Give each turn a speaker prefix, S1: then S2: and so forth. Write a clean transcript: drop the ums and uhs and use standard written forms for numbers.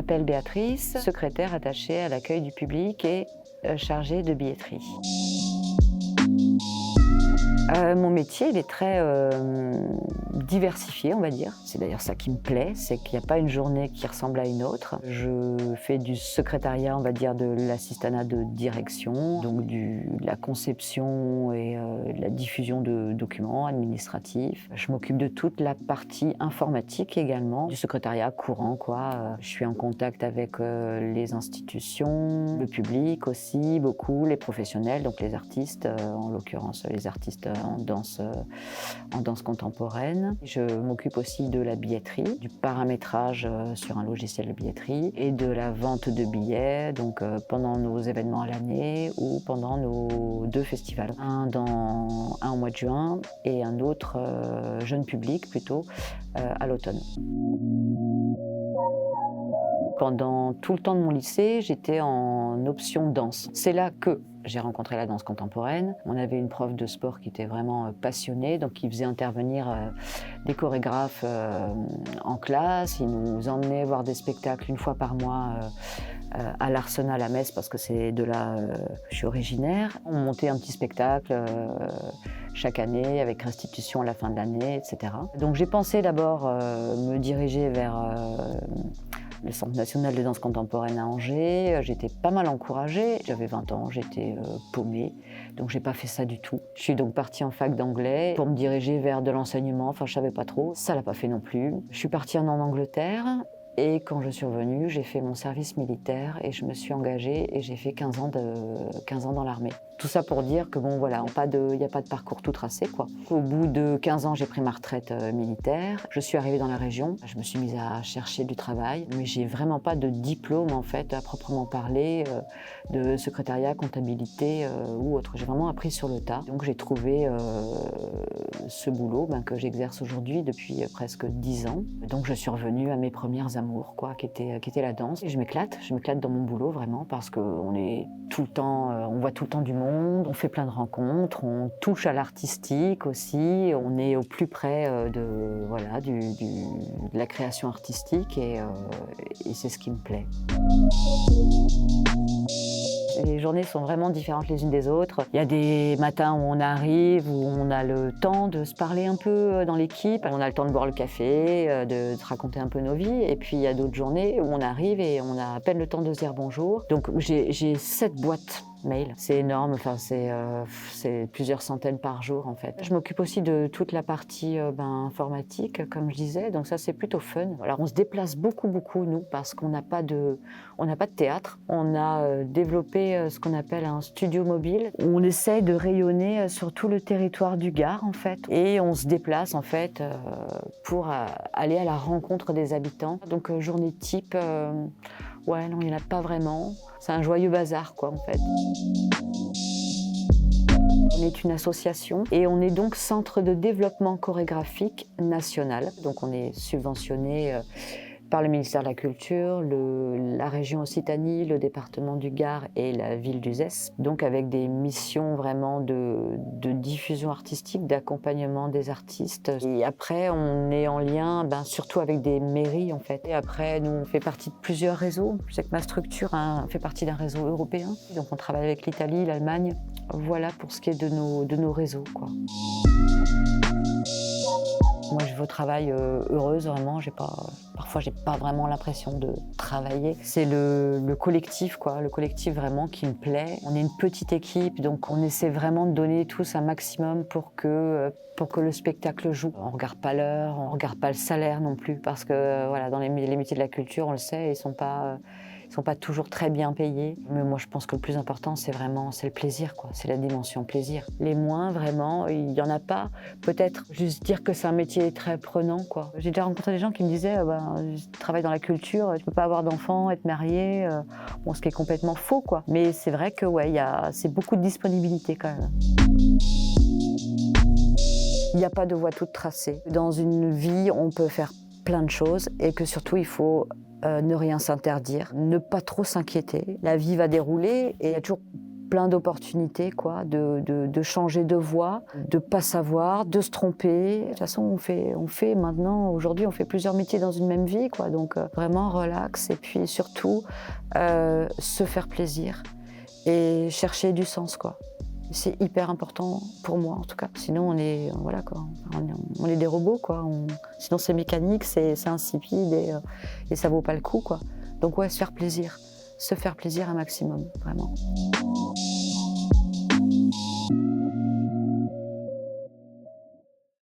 S1: m'appelle Béatrice, secrétaire attachée à l'accueil du public et chargée de billetterie. Mon métier, il est très diversifié, on va dire. C'est d'ailleurs ça qui me plaît, c'est qu'il n'y a pas une journée qui ressemble à une autre. Je fais du secrétariat, on va dire, de l'assistanat de direction, donc de la conception et de la diffusion de documents administratifs. Je m'occupe de toute la partie informatique également, du secrétariat courant, quoi. Je suis en contact avec les institutions, le public aussi, beaucoup, les professionnels, donc les artistes, en l'occurrence les artistes en danse contemporaine. Je m'occupe aussi de la billetterie, du paramétrage sur un logiciel de billetterie et de la vente de billets, donc pendant nos événements à l'année ou pendant nos 2 festivals. Un au mois de juin et un autre jeune public plutôt à l'automne. Pendant tout le temps de mon lycée, j'étais en option danse. C'est là que j'ai rencontré la danse contemporaine. On avait une prof de sport qui était vraiment passionnée, donc qui faisait intervenir des chorégraphes en classe. Il nous emmenait voir des spectacles une fois par mois à l'Arsenal à Metz, parce que c'est de là je suis originaire. On montait un petit spectacle chaque année avec restitution à la fin de l'année, etc. Donc j'ai pensé d'abord me diriger vers le Centre national de danse contemporaine à Angers. J'étais pas mal encouragée. J'avais 20 ans, j'étais paumée, donc j'ai pas fait ça du tout. Je suis donc partie en fac d'anglais pour me diriger vers de l'enseignement. Enfin, je savais pas trop. Ça l'a pas fait non plus. Je suis partie en Angleterre. Et quand je suis revenue, j'ai fait mon service militaire et je me suis engagée et j'ai fait 15 ans dans l'armée. Tout ça pour dire que bon voilà, il n'y a pas de parcours tout tracé, quoi. Au bout de 15 ans, j'ai pris ma retraite militaire. Je suis arrivée dans la région, je me suis mise à chercher du travail, mais j'ai vraiment pas de diplôme en fait à proprement parler de secrétariat, comptabilité ou autre. J'ai vraiment appris sur le tas. Donc j'ai trouvé ce boulot que j'exerce aujourd'hui depuis presque 10 ans. Donc je suis revenue à mes premières amours, quoi, qui était la danse. Et je m'éclate dans mon boulot vraiment parce qu'on est tout le temps, on voit tout le temps du monde. On fait plein de rencontres, on touche à l'artistique aussi, on est au plus près de la création artistique et c'est ce qui me plaît. Les journées sont vraiment différentes les unes des autres. Il y a des matins où on arrive, où on a le temps de se parler un peu dans l'équipe, on a le temps de boire le café, de se raconter un peu nos vies, et puis il y a d'autres journées où on arrive et on a à peine le temps de se dire bonjour. Donc j'ai 7 boîtes mail. C'est énorme, enfin, c'est plusieurs centaines par jour en fait. Je m'occupe aussi de toute la partie informatique, comme je disais, donc ça c'est plutôt fun. Alors on se déplace beaucoup nous, parce qu'on n'a pas de théâtre. On a développé ce qu'on appelle un studio mobile, où on essaye de rayonner sur tout le territoire du Gard en fait, et on se déplace en fait pour aller à la rencontre des habitants. Donc journée type, ouais non, il n'y en a pas vraiment. C'est un joyeux bazar, quoi, en fait. On est une association et on est donc centre de développement chorégraphique national. Donc on est subventionné par le ministère de la Culture, la région Occitanie, le département du Gard et la ville d'Uzès. Donc avec des missions vraiment de diffusion artistique, d'accompagnement des artistes. Et après, on est en lien surtout avec des mairies en fait. Et après, nous, on fait partie de plusieurs réseaux. Je sais que ma structure fait partie d'un réseau européen. Donc on travaille avec l'Italie, l'Allemagne. Voilà pour ce qui est de nos réseaux, quoi. Moi, je vais au travail heureuse, vraiment. Parfois, j'ai pas vraiment l'impression de travailler. C'est le collectif, quoi. Le collectif vraiment qui me plaît. On est une petite équipe, donc on essaie vraiment de donner tous un maximum pour que le spectacle joue. On regarde pas l'heure, on regarde pas le salaire non plus, parce que voilà, dans les métiers de la culture, on le sait, ils sont pas toujours très bien payés. Mais moi, je pense que le plus important, c'est le plaisir, quoi. C'est la dimension plaisir. Les moins, vraiment, il y en a pas. Peut-être juste dire que c'est un métier très prenant, quoi. J'ai déjà rencontré des gens qui me disaient je travaille dans la culture, tu peux pas avoir d'enfants, être marié, bon, ce qui est complètement faux, quoi. Mais c'est vrai que c'est beaucoup de disponibilité quand même. Il n'y a pas de voie toute tracée. Dans une vie, on peut faire plein de choses et que surtout, il faut ne rien s'interdire, ne pas trop s'inquiéter. La vie va dérouler et il y a toujours plein d'opportunités, quoi, de changer de voie, de pas savoir, de se tromper. De toute façon, on fait maintenant, aujourd'hui, on fait plusieurs métiers dans une même vie, quoi. Donc vraiment relax et puis surtout se faire plaisir et chercher du sens, quoi. C'est hyper important pour moi, en tout cas. Sinon, on est, voilà, quoi. On est des robots, quoi. Sinon, c'est mécanique, c'est insipide et ça vaut pas le coup, quoi. Donc ouais, se faire plaisir un maximum, vraiment.